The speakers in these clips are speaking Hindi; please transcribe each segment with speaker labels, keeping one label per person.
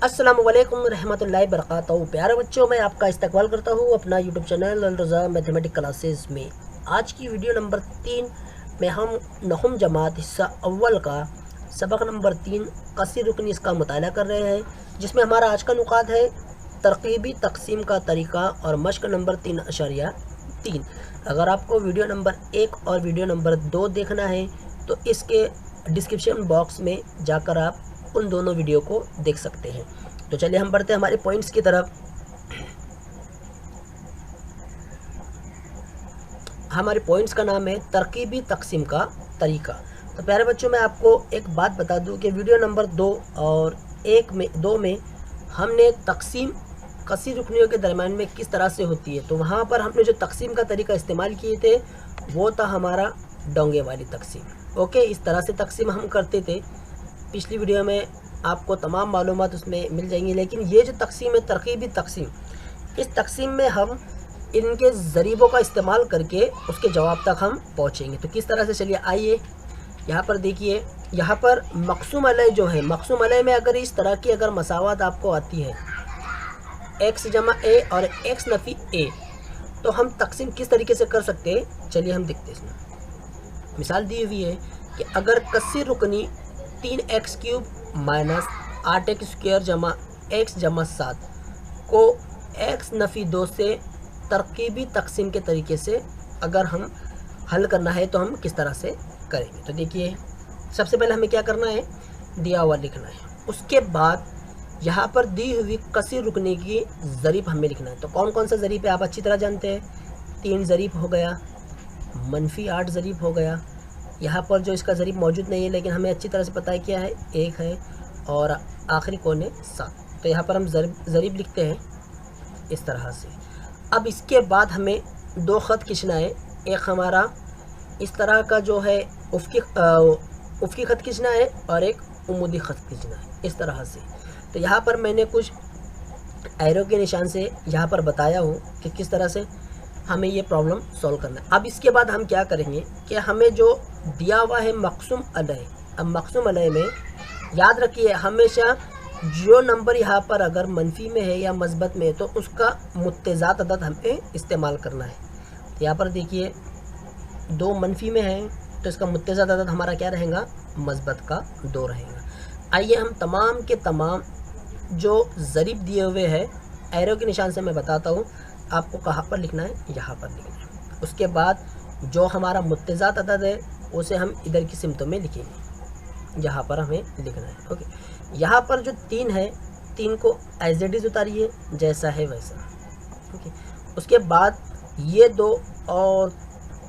Speaker 1: अस्सलामु अलैकुम रहमतुल्लाहि बरकातहू। प्यारे बच्चों, मैं आपका इस्तकबाल करता हूँ अपना यूट्यूब चैनल अल रज़ा मैथमेटिक्स क्लासेस में। आज की वीडियो नंबर 3 में हम नहुम जमात हिस्सा अव्वल का सबक नंबर 3 कसी रुकनी इसका मुताला कर रहे हैं, जिसमें हमारा आज का नुकात है तरकीबी तकसीम का तरीका और मश्क नंबर 3.3। अगर आपको वीडियो नंबर 1 और वीडियो नंबर 2 देखना है तो इसके डिस्क्रिप्शन बॉक्स में जाकर आप उन दोनों वीडियो को देख सकते हैं। तो चलिए हम बढ़ते हैं हमारे पॉइंट्स की तरफ। हमारे पॉइंट्स का नाम है तरकीबी तकसीम का तरीका। तो प्यारे बच्चों, मैं आपको एक बात बता दूं कि वीडियो नंबर 2 और 2 में हमने तकसीम कसी रुकनियों के दरम्यान में किस तरह से होती है, तो वहाँ पर हमने जो तकसीम का तरीका इस्तेमाल किए थे वो था हमारा डोंगे वाली तकसीम। ओके, इस तरह से तकसीम हम करते थे। पिछली वीडियो में आपको तमाम मालूमात उसमें मिल जाएंगी, लेकिन ये जो तकसीम है तरकीबी तकसीम, इस तकसीम में हम इनके ज़रीबों का इस्तेमाल करके उसके जवाब तक हम पहुँचेंगे। तो किस तरह से, चलिए आइए यहाँ पर देखिए। यहाँ पर मक़सूम अलय जो है, मक़सूम अलय में अगर इस तरह की अगर मसावत आपको आती है x जमा a और x नफ़ी a, तो हम तकसीम किस तरीके से कर सकते हैं, चलिए हम देखते हैं। इसमें मिसाल दी हुई है कि अगर कसी रुकनी 3x³ माइनस 8x² जमा x जमा 7 को x नफ़ी 2 से तरकीबी तकसीम के तरीके से अगर हम हल करना है तो हम किस तरह से करेंगे। तो देखिए, सबसे पहले हमें क्या करना है, दिया हुआ लिखना है। उसके बाद यहाँ पर दी हुई कसी रुकने की ज़रीब हमें लिखना है। तो कौन कौन सा ज़रीब है आप अच्छी तरह जानते हैं। 3 ज़रीब हो गया, -8 ज़रीब हो गया। यहाँ पर जो इसका ज़रीब मौजूद नहीं है, लेकिन हमें अच्छी तरह से पता है क्या है, 1 है और आखिरी कोने 7। तो यहाँ पर हम ज़रीब लिखते हैं इस तरह से। अब इसके बाद हमें 2 ख़त खींचना है। एक हमारा इस तरह का जो है उफ़क़ी ख़त खींचना है और एक उमूदी ख़त खींचना है इस तरह से। तो यहाँ पर मैंने कुछ एरो के निशान से यहाँ पर बताया हूँ कि किस तरह से हमें ये प्रॉब्लम सॉल्व करना है। अब इसके बाद हम क्या करेंगे कि हमें जो दिया हुआ है मक़सूम अलय, अब मक़सूम अलय में याद रखिए हमेशा जो नंबर यहाँ पर अगर मनफी में है या मस्बत में है तो उसका मुत्तेज़ात अदद हमें इस्तेमाल करना है। तो यहाँ पर देखिए 2 मनफी में है तो इसका मुत्तेज़ात अदद हमारा क्या रहेगा, मस्बत का 2 रहेगा। आइए हम तमाम के तमाम जो ज़रीब दिए हुए हैं एरो के निशान से मैं बताता हूँ आपको कहाँ पर लिखना है, यहाँ पर लिखना है। उसके बाद जो हमारा मुत्तेज़ात अदद है उसे हम इधर की सिमतों में लिखेंगे, यहाँ पर हमें लिखना है। ओके, यहाँ पर जो 3 है, 3 को एज इट इज़ उतारिए जैसा है वैसा। ओके, उसके बाद ये 2 और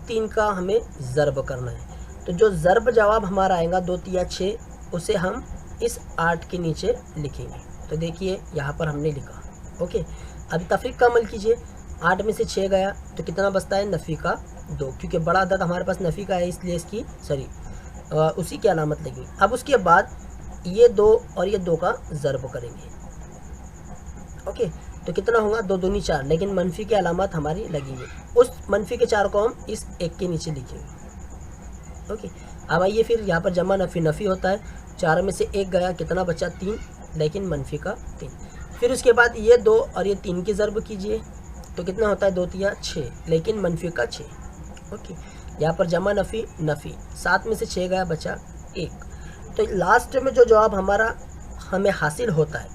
Speaker 1: 3 का हमें ज़र्ब करना है। तो जो ज़र्ब जवाब हमारा आएगा 2 3 6, उसे हम इस 8 के नीचे लिखेंगे। तो देखिए यहाँ पर हमने लिखा। ओके, अभी तफरीक का अमल कीजिए। 8 में से 6 गया तो कितना बचता है, नफ़ी का 2, क्योंकि बड़ा अदद हमारे पास नफ़ी का है इसलिए इसकी उसी की अलामत लगेगी। अब उसके बाद ये 2 और ये 2 का ज़र्ब करेंगे। ओके, तो कितना होगा, 2 दूनी 4, लेकिन मनफी की अलामत हमारी लगेंगी। उस मनफी के 4 को हम इस 1 के नीचे लिखेंगे। ओके, अब आइए फिर यहाँ पर जमा नफ़ी होता है। 4 में से 1 गया, कितना बचा, 3, लेकिन मनफी का 3। फिर उसके बाद ये 2 और ये 3 की ज़र्ब कीजिए तो कितना होता है, 2 3 6, लेकिन मनफी का 6। ओके, यहाँ पर जमा नफ़ी 7 में से 6 गया, बचा 1। तो लास्ट में जो जवाब हमारा हमें हासिल होता है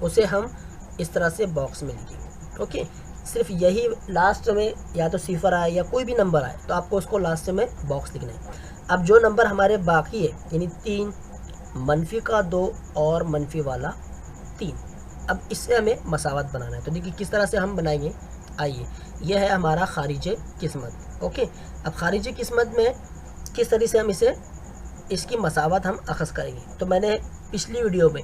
Speaker 1: उसे हम इस तरह से बॉक्स में लिखेंगे। ओके, सिर्फ यही लास्ट में या तो सिफर आए या कोई भी नंबर आए तो आपको उसको लास्ट में बॉक्स लिखना है। अब जो नंबर हमारे बाकी है यानी 3, मनफी का 2 और मनफी वाला 3, अब इससे हमें मसावत बनाना है। तो देखिए किस तरह से हम बनाएंगे। आइए, यह है हमारा खारिज किस्मत। ओके, अब खारिज किस्मत में किस तरह से हम इसकी मसावत हम अखज़ करेंगे। तो मैंने पिछली वीडियो में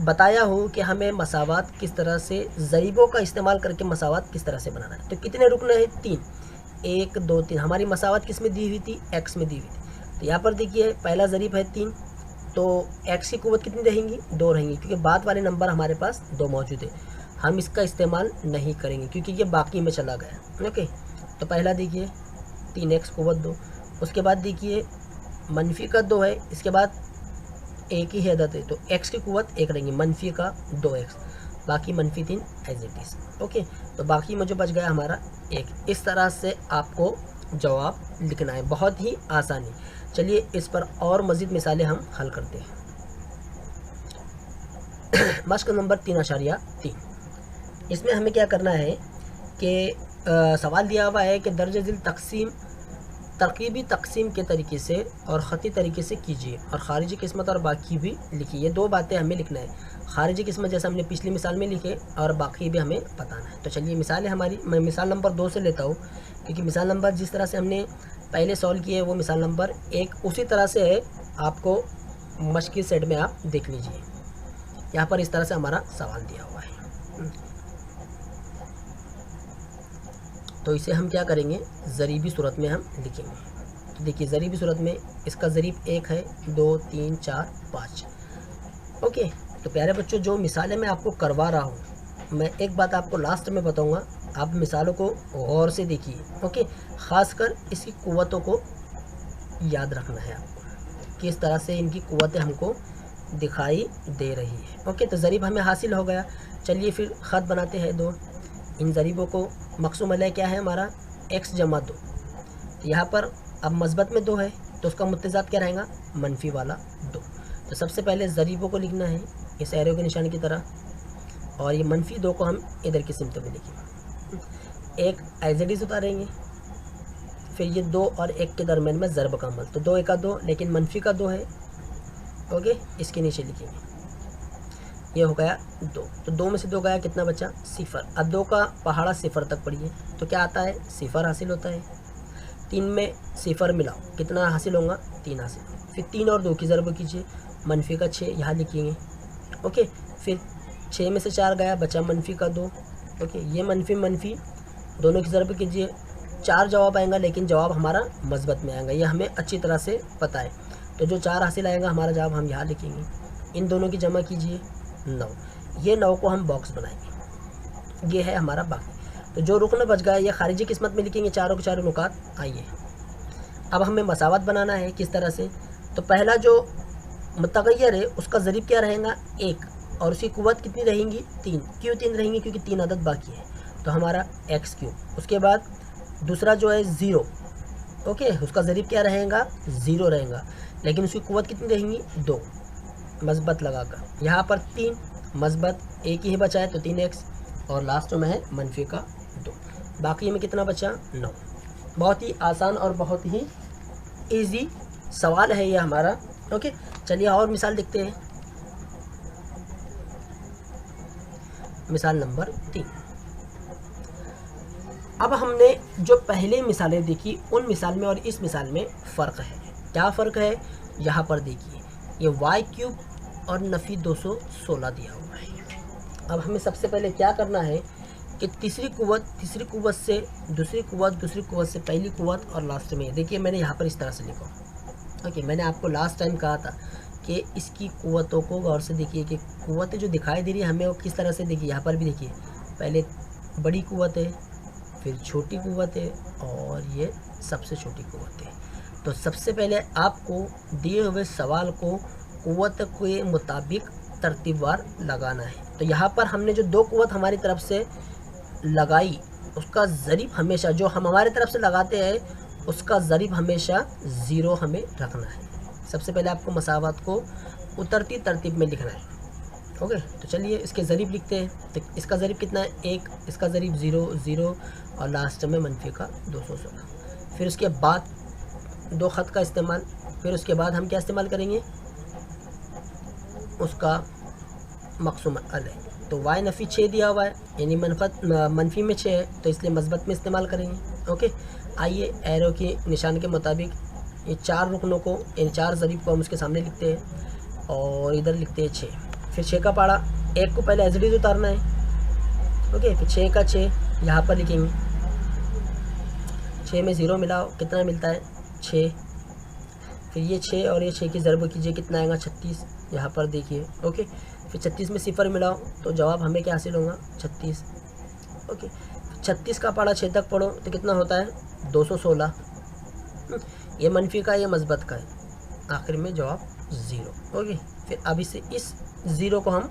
Speaker 1: बताया हूँ कि हमें मसावत किस तरह से ज़रीबों का इस्तेमाल करके मसावत किस तरह से बनाना है। तो कितने रुकने हैं, 3, 1 2 3। हमारी मसावत किस में दी हुई थी, x में दी हुई थी। तो यहाँ पर देखिए पहला ज़रीब है 3, तो x की क़ुव्वत कितनी रहेंगी, 2 रहेंगी, क्योंकि बाद वाले नंबर हमारे पास 2 मौजूद है। हम इसका इस्तेमाल नहीं करेंगे क्योंकि ये बाकी में चला गया। ओके, तो पहला देखिए 3x क़ुव्वत 2। उसके बाद देखिए मनफी का 2 है, इसके बाद एक ही अदद है, तो x की कुव्वत 1 रहेंगी, मनफी का 2x, बाकी मनफी 3 एज इट इज़। ओके, तो बाकी में जो बच गया हमारा 1। इस तरह से आपको जवाब लिखना है, बहुत ही आसानी। चलिए इस पर और मज़ीद मिसालें हम हल करते हैं। मश्क नंबर 3.3, इसमें हमें क्या करना है कि सवाल दिया हुआ है कि दर्ज झील तकसीम तरकीबी तकसीम के तरीके से और ख़ती तरीके से कीजिए और ख़ारिजी किस्मत और बाकी भी लिखिए। ये 2 बातें हमें लिखना है, ख़ारिजी किस्मत जैसे हमने पिछली मिसाल में लिखे और बाकी भी हमें बताना है। तो चलिए मिसाल है हमारी, मैं मिसाल नंबर 2 से लेता हूँ, क्योंकि मिसाल नंबर जिस तरह से हमने पहले सॉल्व किए वो मिसाल नंबर 1 उसी तरह से है। आपको मश्क सेट में आप देख लीजिए, यहाँ पर इस तरह से हमारा सवाल दिया हुआ है। तो इसे हम क्या करेंगे, ज़रीबी सूरत में हम लिखेंगे। तो देखिए ज़रीबी सूरत में इसका ज़रीब 1 है, 2, 3, 4, 5। ओके, तो प्यारे बच्चों जो मिसालें मैं आपको करवा रहा हूँ, मैं एक बात आपको लास्ट में बताऊँगा, आप मिसालों को गौर से देखिए। ओके, ख़ासकर इसकी कुव्वतों को याद रखना है आपको, किस तरह से इनकी कुव्वतें हमको दिखाई दे रही है। ओके, तो ज़रीब हमें हासिल हो गया। चलिए फिर ख़त बनाते हैं 2। इन ज़रीबों को मक़सूम अलैह क्या है हमारा, x जमा 2। यहाँ पर अब मस्बत में 2 है तो उसका मुत्तज़ाद क्या रहेगा, मनफी वाला 2। तो सबसे पहले ज़रीबों को लिखना है इस एरो के निशान की तरह, और ये मनफी 2 को हम इधर की सिमत में लिखेंगे। एक एज इट इज़ उतारेंगे, फिर ये 2 और 1 के दरमियान में ज़रब का अमल, तो 2 1 का 2, लेकिन मनफी का 2 है। ओके, इसके नीचे लिखेंगे, ये हो गया 2। तो 2 में से 2 गया, कितना बचा, 0। अब 2 का पहाड़ा 0 तक पढ़िए तो क्या आता है, 0 हासिल होता है। 3 में 0 मिलाओ, कितना हासिल होगा, 3 हासिल होगा। फिर 3 और 2 की ज़रब कीजिए, मनफी का 6 यहाँ लिखेंगे। ओके, फिर 6 में से 4 गया, बचा मनफी का 2। ओके, ये मनफी दोनों की ज़रब कीजिए, 4 जवाब आएगा, लेकिन जवाब हमारा मस्बत में आएगा, ये हमें अच्छी तरह से पता है। तो जो 4 हासिल आएगा हमारा जवाब हम यहाँ लिखेंगे। इन दोनों की जमा कीजिए 9, ये 9 को हम बॉक्स बनाएंगे, ये है हमारा बाकी। तो जो रुकन बच गया ये खारिजी किस्मत में लिखेंगे, चारों के चारों नुकात। आइए अब हमें मसावत बनाना है, किस तरह से, तो पहला जो मुतगय्यर है उसका ज़रीब क्या रहेगा, 1, और उसकी कुव्वत कितनी रहेंगी, 3। क्यों 3 रहेंगी, क्योंकि 3 अदद बाकी है, तो हमारा x3। उसके बाद दूसरा जो है 0, ओके, उसका ज़रीब क्या रहेगा, 0 रहेगा, लेकिन उसकी कुव्वत कितनी रहेंगी, 2, मस्बत लगाकर। यहाँ पर 3 मस्बत, 1 ही बचा है तो 3x, और लास्ट में है मनफी का 2। बाकी में कितना बचा, 9। बहुत ही आसान और बहुत ही इजी सवाल है ये हमारा। ओके, चलिए और मिसाल देखते हैं। मिसाल नंबर 3। अब हमने जो पहले मिसालें देखी उन मिसाल में और इस मिसाल में फ़र्क है। क्या फ़र्क है, यहाँ पर देखिए, ये y³ और नफ़ी 216 दिया हुआ है। अब हमें सबसे पहले क्या करना है कि तीसरी कुव्वत से दूसरी कुव्वत से पहली कुव्वत, और लास्ट में देखिए मैंने यहाँ पर इस तरह से लिखा। ओके, मैंने आपको लास्ट टाइम कहा था कि इसकी कुव्वतों को गौर से देखिए कि कुव्वतें जो दिखाई दे रही है हमें वो किस तरह से, देखिए यहाँ पर भी देखिए, पहले बड़ी कुव्वत है, फिर छोटी कुव्वत है, और ये सबसे छोटी कुव्वत है। तो सबसे पहले आपको दिए हुए सवाल को कुव्वत के मुताबिक तरतीबवार लगाना है। तो यहाँ पर हमने जो 2 कुव्वत हमारी तरफ से लगाई उसका ज़रीब हमेशा, जो हम हमारी तरफ से लगाते हैं उसका ज़रीब हमेशा 0 हमें रखना है। सबसे पहले आपको मसावत को उतरती तरतीब में लिखना है। ओके, तो चलिए इसके ज़रीब लिखते हैं। तो इसका ज़रीब कितना है, 1, इसका ज़रीब 0 0, और लास्ट में मनफी का 216। फिर उसके बाद 2 ख़त का इस्तेमाल, फिर उसके बाद हम क्या इस्तेमाल करेंगे, उसका मक़सूम अलैह। तो y नफ़ी 6 दिया हुआ है, यानी मनफी में 6 है, तो इसलिए मस्बत में इस्तेमाल करेंगे। ओके, आइए एरो के निशान के मुताबिक ये 4 रुकनों को, यानी 4 ज़रीब को हम उसके सामने लिखते हैं, और इधर लिखते हैं 6। फिर 6 का पाड़ा, 1 को पहले एज इट इज़ उतारना है। ओके, फिर 6 का 6 यहाँ पर लिखेंगे, 6 में 0 मिलाओ, कितना मिलता है, 6। फिर ये 6 और ये 6 की ज़रब कीजिए, कितना आएगा, 36, यहाँ पर देखिए। ओके, फिर 36 में 0 मिलाओ तो जवाब हमें क्या हासिल होगा, 36। ओके, 36 का पाड़ा 6 तक पढ़ो तो कितना होता है, 216। ये मनफी का, ये मस्बत का है, आखिर में जवाब 0। ओके, फिर अब इस 0 को हम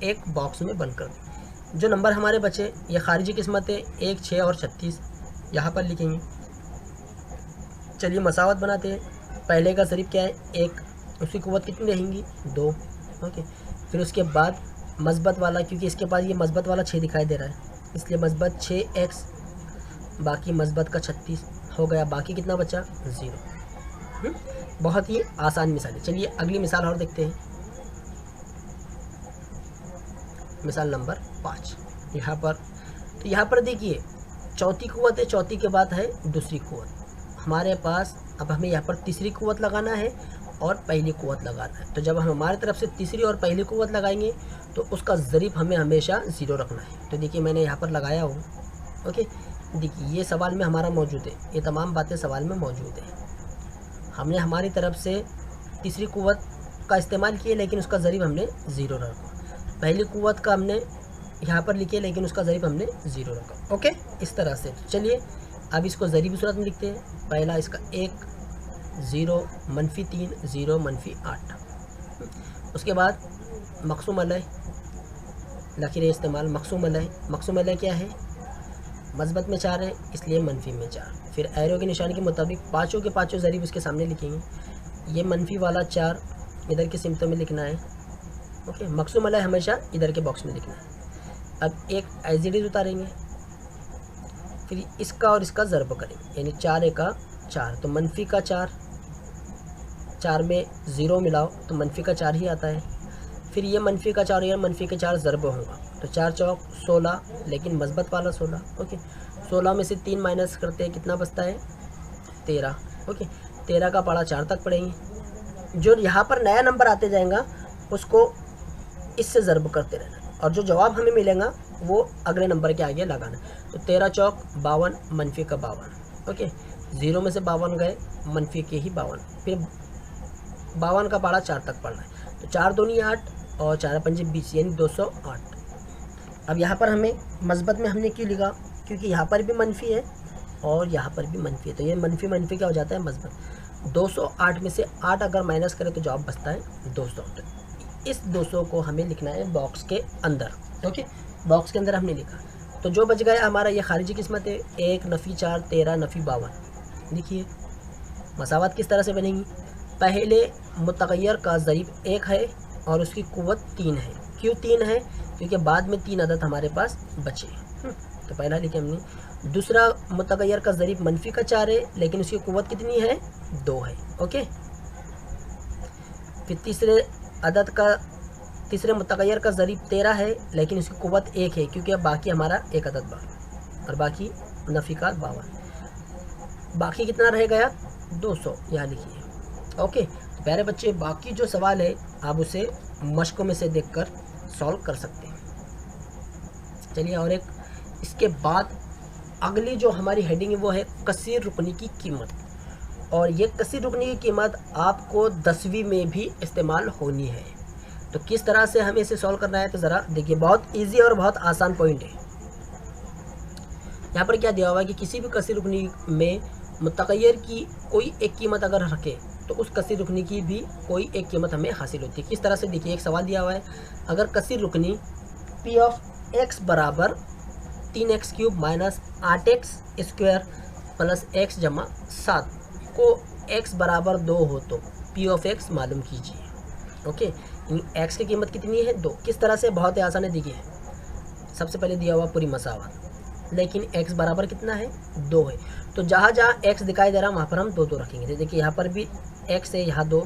Speaker 1: एक बॉक्स में बंद कर दें। जो नंबर हमारे बचे ये खारिजी किस्मत है, 1, 6 और 36 यहाँ पर लिखेंगे। चलिए मसावत बनाते हैं। पहले का ज़रीब क्या है 1, उसकी क़ुव्वत कितनी रहेंगी 2। ओके, फिर उसके बाद मस्बत वाला, क्योंकि इसके पास ये मस्बत वाला 6 दिखाई दे रहा है इसलिए मस्बत 6x, बाकी मस्बत का 36 हो गया। बाकी कितना बचा 0। बहुत ही आसान मिसाल है। चलिए अगली मिसाल और देखते हैं। मिसाल नंबर 5 यहाँ पर। तो यहाँ पर देखिए चौथी क़ुव्वत है, चौथी के बाद है दूसरी क़ुव्वत हमारे पास। अब हमें यहाँ पर तीसरी क़ुव्वत लगाना है और पहली क़ुव्वत लगाना है। तो जब हम हमारी तरफ से तीसरी और पहली क़ुव्वत लगाएंगे तो उसका ज़रीब हमें हमेशा 0 रखना है। तो देखिए मैंने यहाँ पर लगाया हूँ। ओके, देखिए ये सवाल में हमारा मौजूद है, ये तमाम बातें सवाल में मौजूद है। हमने हमारी तरफ से तीसरी क़ुव्वत का इस्तेमाल किया लेकिन उसका ज़रीब हमने 0 रखा। पहली क़ुव्वत का हमने यहाँ पर लिखे लेकिन उसका ज़रीब हमने 0 रखा। ओके, इस तरह से। चलिए अब इसको ज़रीबी सूरत में लिखते हैं। पहला इसका 1, 0, -3, 0, -8। उसके बाद मक़सूम अलैह लकीर इस्तेमाल। मक़सूम अलैह क्या है, मस्बत में 4 है इसलिए मनफी में 4। फिर एरो के निशान के मुताबिक पाँचों के पाँचों ज़रीब उसके सामने लिखेंगे। ये मनफी वाला 4 इधर के सिमतों में लिखना है। ओके, मक़सूम अलैह हमेशा इधर के बॉक्स में लिखना है। अब एक एज इट इज़ उतारेंगे, फिर इसका और इसका ज़रब करेंगे, यानी 4 का 4 तो मनफी का 4, 4 में 0 मिलाओ तो मनफी का 4 ही आता है। फिर ये मनफी का 4 या मनफी के 4 ज़रब होगा तो 4 चौक 16, लेकिन मस्बत वाला 16। ओके, 16 में से 3 माइनस करते हैं कितना बचता है 13। ओके, 13 का पाड़ा 4 तक पढ़ेंगे। जो यहाँ पर नया नंबर आते जाएगा उसको इससे ज़रब करते रहना और जो जवाब हमें मिलेगा वो अगले नंबर के आगे लगाना। तो 13 चौक 52, मनफी का 52। ओके, 0 में से 52 गए, मनफी के ही 52। फिर 52 का पाड़ा 4 तक पढ़ना है तो 4 दूनी 8 और 4 पंजे 20 यानी 208। अब यहाँ पर हमें मस्बत में हमने क्यों लिखा, क्योंकि यहाँ पर भी मनफी है और यहाँ पर भी मनफी है तो ये मनफी क्या हो जाता है मस्बत। 208 में से 8 अगर माइनस करें तो जवाब बचता है 200। इस 200 को हमें लिखना है बॉक्स के अंदर। ओके, बॉक्स के अंदर हमने लिखा तो जो बच गया हमारा ये खारिजी किस्मत है 1 नफ़ी 4 13 नफ़ी 52। देखिए मसावत किस तरह से बनेगी। पहले मुतग़य्यर का ज़रीब 1 है और उसकी क़ुव्वत 3 है। क्यों 3 है, क्योंकि बाद में 3 अदद हमारे पास बचे। तो पहला लिखे हमने। दूसरा मुतग़य्यर का ज़रीब मनफी का 4 है लेकिन उसकी क़ुव्वत कितनी है 2 है। ओके, फिर तीसरे मुतग़य्यर का ज़रीब 13 है लेकिन उसकी क़ुव्वत 1 है क्योंकि अब बाकी हमारा एक अदद बाकी और बाकी नफ़ी का 52। बाकी कितना रह गया 200, यहाँ लिखिए। ओके, तो प्यारे बच्चे बाकी जो सवाल है आप उसे मशकों में से देखकर सॉल्व कर सकते हैं। चलिए और एक इसके बाद अगली जो हमारी हेडिंग है वो है कसीर रुकनी की कीमत। और ये कसीर रुकनी की कीमत आपको 10वीं में भी इस्तेमाल होनी है। तो किस तरह से हमें इसे सॉल्व करना है तो ज़रा देखिए, बहुत इजी और बहुत आसान पॉइंट है। यहाँ पर क्या दिया हुआ है कि किसी भी कसीर रुकनी में मुतग़य्यर की कोई एक कीमत अगर रखे तो उस कसीर रुकनी की भी कोई एक कीमत हमें हासिल होती है। किस तरह से देखिए, एक सवाल दिया हुआ है, अगर कसीर रुकनी पी ऑफ एक्स बराबर 3x³ minus 8x² plus x जमा 7 को x बराबर 2 हो तो पी ऑफ एक्स मालूम कीजिए। ओके, x की कीमत कितनी है 2। किस तरह से, बहुत ही आसान है। देखिए सबसे पहले दिया हुआ पूरी मसावत, लेकिन x बराबर कितना है 2 है तो जहाँ जहाँ x दिखाई दे रहा है वहाँ पर हम 2 रखेंगे। तो देखिए यहाँ पर भी x है, यहाँ 2,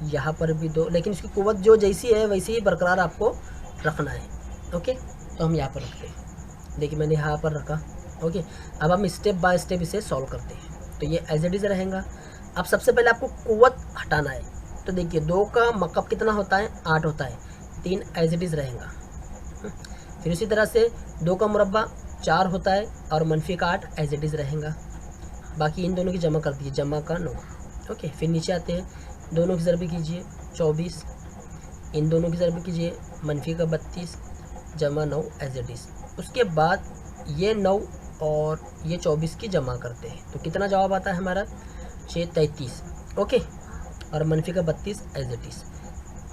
Speaker 1: यहाँ पर भी 2, लेकिन उसकी क़ुव्वत जो जैसी है वैसी ही बरकरार आपको रखना है। ओके, तो हम यहाँ पर रखते हैं। देखिए मैंने यहाँ पर रखा। ओके, अब हम स्टेप बाय स्टेप इसे सॉल्व करते हैं। तो ये एज इट इज़ रहेगा। अब सबसे पहले आपको क़ुव्वत हटाना है। तो देखिए 2 का मकब कितना होता है 8 होता है, 3 एज इट इज़ रहेगा। फिर इसी तरह से 2 का मुरब्बा 4 होता है और मनफी का 8 एज इट इज़ रहेगा। बाकी इन दोनों की जमा कर दीजिए, जमा का 9। ओके, फिर नीचे आते हैं, दोनों की ज़रबी कीजिए 24, इन दोनों की ज़रबी कीजिए मनफी का 32 जमा 9 एज इट इज़। उसके बाद ये 9 और ये 24 की जमा करते हैं तो कितना जवाब आता है हमारा 6 33। ओके, और मनफी का 32 एज इट इज़।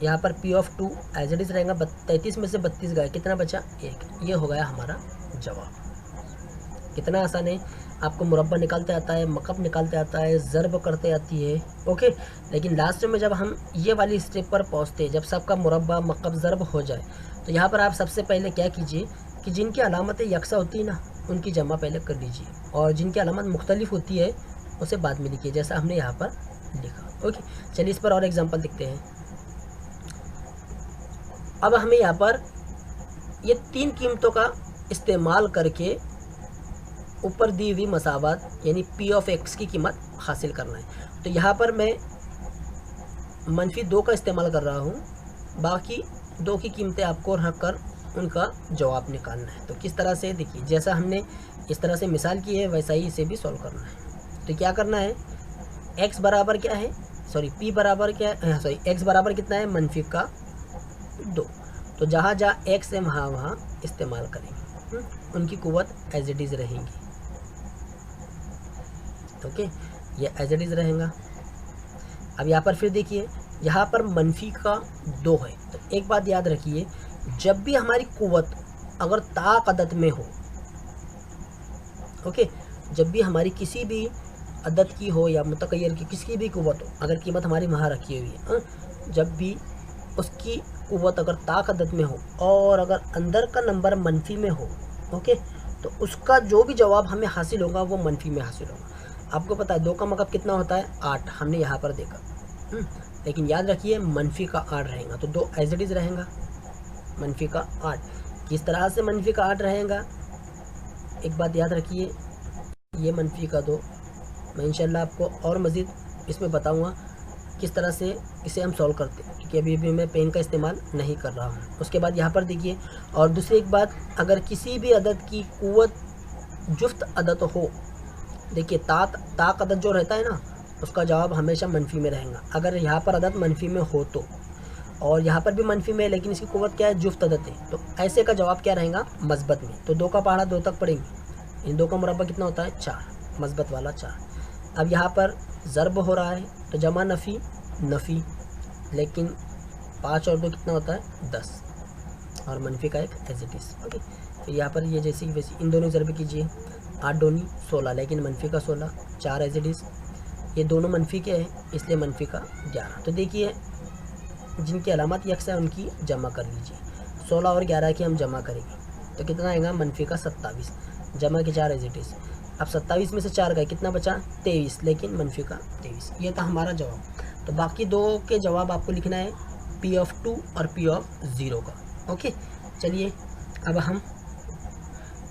Speaker 1: यहाँ पर P of 2 as it is रहेगा। 33 में से 32 गए, कितना बचा 1। ये हो गया हमारा जवाब। कितना आसान है, आपको मुरब्बा निकालते आता है, मकब निकालते आता है, ज़र्ब करते आती है। ओके, लेकिन लास्ट में जब हम ये वाली स्टेप पर पहुँचते हैं, जब सबका मुरब्बा मकब ज़र्ब हो जाए, तो यहाँ पर आप सबसे पहले क्या कीजिए कि जिनकी अलामतें यकसा होती है ना, उनकी जमा पहले कर लीजिए, और जिनकी अलामत मुख्तलिफ होती है उसे बाद में लिखिए, जैसा हमने यहाँ पर लिखा। ओके, चलिए इस पर और एग्जांपल देखते हैं। अब हमें यहाँ पर ये 3 कीमतों का इस्तेमाल करके ऊपर दी हुई मसावत यानी P ऑफ X की कीमत हासिल करना है। तो यहाँ पर मैं -2 का इस्तेमाल कर रहा हूँ, बाकी 2 की कीमतें आपको रख कर उनका जवाब निकालना है। तो किस तरह से, देखिए जैसा हमने इस तरह से मिसाल की है वैसा ही इसे भी सॉल्व करना है। तो क्या करना है, x बराबर क्या है, P बराबर क्या है, x बराबर कितना है, -2। तो जहाँ जहाँ x है वहाँ वहाँ इस्तेमाल करेंगे, उनकी कुव्वत एज इट इज़ रहेंगी। ओके, ये एज इट इज़ रहेगा। अब यहाँ पर फिर देखिए, यहाँ पर -2 है। तो एक बात याद रखिए, जब भी हमारी कुव्वत अगर ताक अदद में हो, ओके, जब भी हमारी किसी भी अदद की हो या मुतगय्यर की किसी भी कुव्वत हो, अगर कीमत हमारी वहाँ रखी हुई है, जब भी उसकी कुव्वत अगर ताक अदद में हो और अगर अंदर का नंबर मनफी में हो, ओके, तो उसका जो भी जवाब हमें हासिल होगा वो मनफी में हासिल होगा। आपको पता है 2 का मकब कितना होता है, 8, हमने यहाँ पर देखा। लेकिन याद रखिए मनफी का 8 रहेगा, तो 2 एज इट इज़ रहेगा, मनफी का 8। किस तरह से मनफी का 8 रहेगा, एक बात याद रखिए, ये मनफी का 2 मैं इंशाल्लाह आपको और मज़ीद इसमें बताऊंगा किस तरह से इसे हम सॉल्व करते हैं, क्योंकि अभी भी मैं पेन का इस्तेमाल नहीं कर रहा हूँ। उसके बाद यहाँ पर देखिए, और दूसरी एक बात, अगर किसी भी अदद की कुव्वत जुफ्त अदद हो, देखिए ताक अदद जो रहता है ना, उसका जवाब हमेशा मनफी में रहेगा। अगर यहाँ पर अदद मनफी में हो तो, और यहाँ पर भी मनफी में, लेकिन इसकी कुव्वत क्या है, जुफ्त अदद है, तो ऐसे का जवाब क्या रहेगा, मस्बत में। तो 2 का पहाड़ा 2 तक पढ़ेंगे, इन 2 का मुरब्बा कितना होता है, 4, मस्बत वाला 4। अब यहाँ पर ज़र्ब हो रहा है, तो जमा नफ़ी, लेकिन 5 और 2 कितना होता है, 10, और मनफी का 1 एज इट इज़। ओके, तो यहाँ पर ये जैसी वैसी इन दोनों ज़र्ब कीजिए, 8 दूनी 16, लेकिन मनफी का 16, 4 एज इट इज़। ये दोनों मनफी के हैं, इसलिए मनफी का 11। तो देखिए जिनकी अलामत यक्स है उनकी जमा कर लीजिए, 16 और 11 की हम जमा करेंगे, तो कितना आएगा, मनफी का 27, जमा के 4 एज इट इज़। अब 27 में से 4 गए, कितना बचा, 23, लेकिन मनफी का 23। ये था हमारा जवाब। तो बाकी 2 के जवाब आपको लिखना है P ऑफ 2 और P ऑफ 0 का। ओके, चलिए अब हम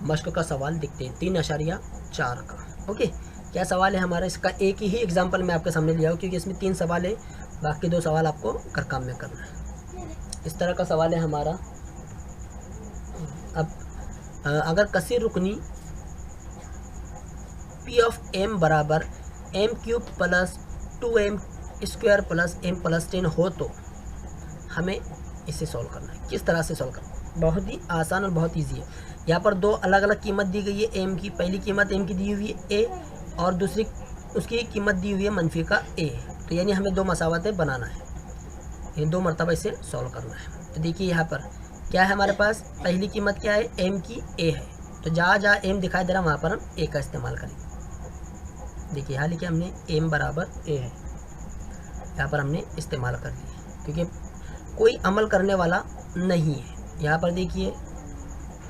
Speaker 1: मश्क का सवाल देखते हैं, 3.4 का। ओके, क्या सवाल है हमारा, इसका एक ही एग्जाम्पल मैं आपके सामने लिया हूँ, क्योंकि इसमें 3 सवाल है, बाकी 2 सवाल आपको घर काम में करना है। इस तरह का सवाल है हमारा। अब अगर कसीर रुकनी P ऑफ m बराबर m³ plus 2m² plus m plus 10 हो, तो हमें इसे सॉल्व करना है। किस तरह से सॉल्व करना है, बहुत ही आसान और बहुत ईजी है। यहाँ पर 2 अलग अलग कीमत दी गई है m की। पहली कीमत m की दी हुई है a, और दूसरी उसकी कीमत दी हुई है मनफी का a। तो यानी हमें 2 मसावतें बनाना है, ये 2 मरतबा इसे सॉल्व करना है। तो देखिए यहाँ पर क्या है हमारे पास, पहली कीमत क्या है, m की a है, तो जहाँ जहाँ m दिखाई दे रहा वहाँ पर हम a का इस्तेमाल करेंगे। देखिए यहाँ लिखे हमने m बराबर a है, यहाँ पर हमने इस्तेमाल कर लिया, क्योंकि कोई अमल करने वाला नहीं है। यहाँ पर देखिए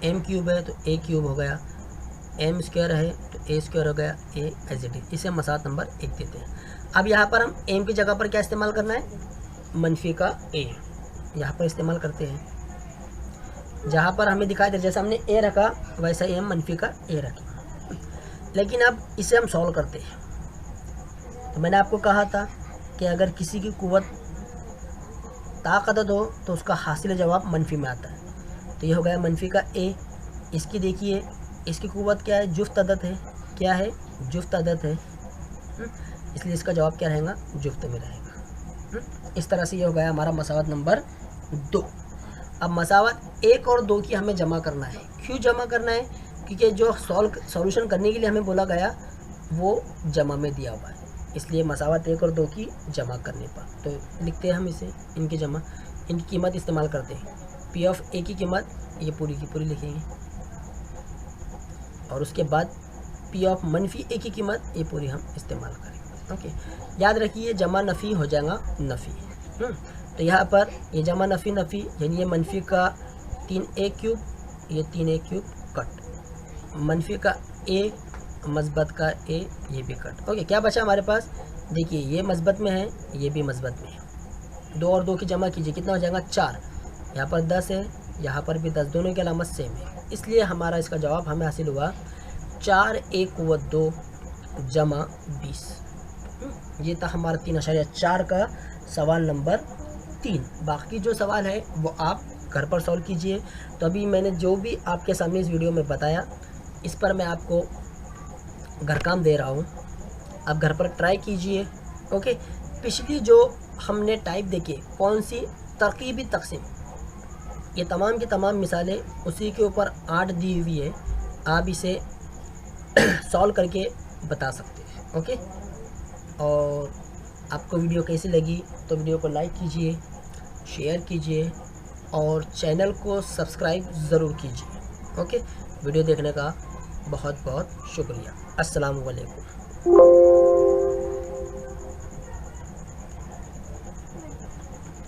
Speaker 1: m³ है तो a³ हो गया, m² है तो a² हो गया, a एज इट इज। इसे मसात नंबर 1 देते हैं। अब यहाँ पर हम m की जगह पर क्या इस्तेमाल करना है, मनफी का a यहाँ पर इस्तेमाल करते हैं। जहाँ पर हमें दिखाई दे, जैसा हमने a रखा वैसा ही हम मनफी का a रखें। लेकिन अब इसे हम सॉल्व करते हैं। तो मैंने आपको कहा था कि अगर किसी की कुव्वत ताक़दद हो तो उसका हासिल जवाब मनफी में आता है। तो ये हो गया मनफी का a। इसकी देखिए, इसकी कुव्वत क्या है, जुफ्त अदद है। क्या है, जुफ्त अदद है, इसलिए इसका जवाब क्या रहेगा, जुफ्त में रहेगा। इस तरह से ये हो गया हमारा मसावत नंबर 2। अब मसावत 1 और 2 की हमें जमा करना है। क्यों जमा करना है, क्योंकि जो सॉल्यूशन करने के लिए हमें बोला गया वो जमा में दिया हुआ है, इसलिए मसावत 1 और 2 की जमा करने पर। तो लिखते हैं हम इसे, इनकी जमा। इनकी कीमत इस्तेमाल करते हैं। पी ऑफ ए की कीमत ये पूरी की पूरी लिखेंगे, और उसके बाद पी ऑफ मनफी ए की कीमत ये पूरी हम इस्तेमाल करेंगे। ओके, याद रखिए जमा नफ़ी हो जाएगा नफ़ी। तो यहाँ पर ये जमा नफ़ी नफ़ी यानी ये मनफी का 3a क्यूब, ये 3a क्यूब कट, मनफी का a मस्बत का a ये भी कट। ओके, क्या बचा हमारे पास? देखिए ये मस्बत में है, ये भी मस्बत में है। 2 और 2 की जमा कीजिए, कितना हो जाएगा 4। यहाँ पर 10 है, यहाँ पर भी 10, दोनों की अलामत सेम है, इसलिए हमारा इसका जवाब हमें हासिल हुआ 4 1 व 2 जमा 20। ये था हमारा 3.4 का सवाल नंबर 3। बाकी जो सवाल है वो आप घर पर सॉल्व कीजिए। तो अभी मैंने जो भी आपके सामने इस वीडियो में बताया, इस पर मैं आपको घर काम दे रहा हूँ, आप घर पर ट्राई कीजिए। ओके, पिछली जो हमने टाइप देखी कौन सी, तरकीबी तकसीम, ये तमाम की तमाम मिसालें उसी के ऊपर 8 दी हुई है, आप इसे सॉल्व करके बता सकते हैं। ओके, और आपको वीडियो कैसी लगी तो वीडियो को लाइक कीजिए, शेयर कीजिए और चैनल को सब्सक्राइब ज़रूर कीजिए। ओके, वीडियो देखने का बहुत बहुत शुक्रिया। अस्सलामु अलैकुम।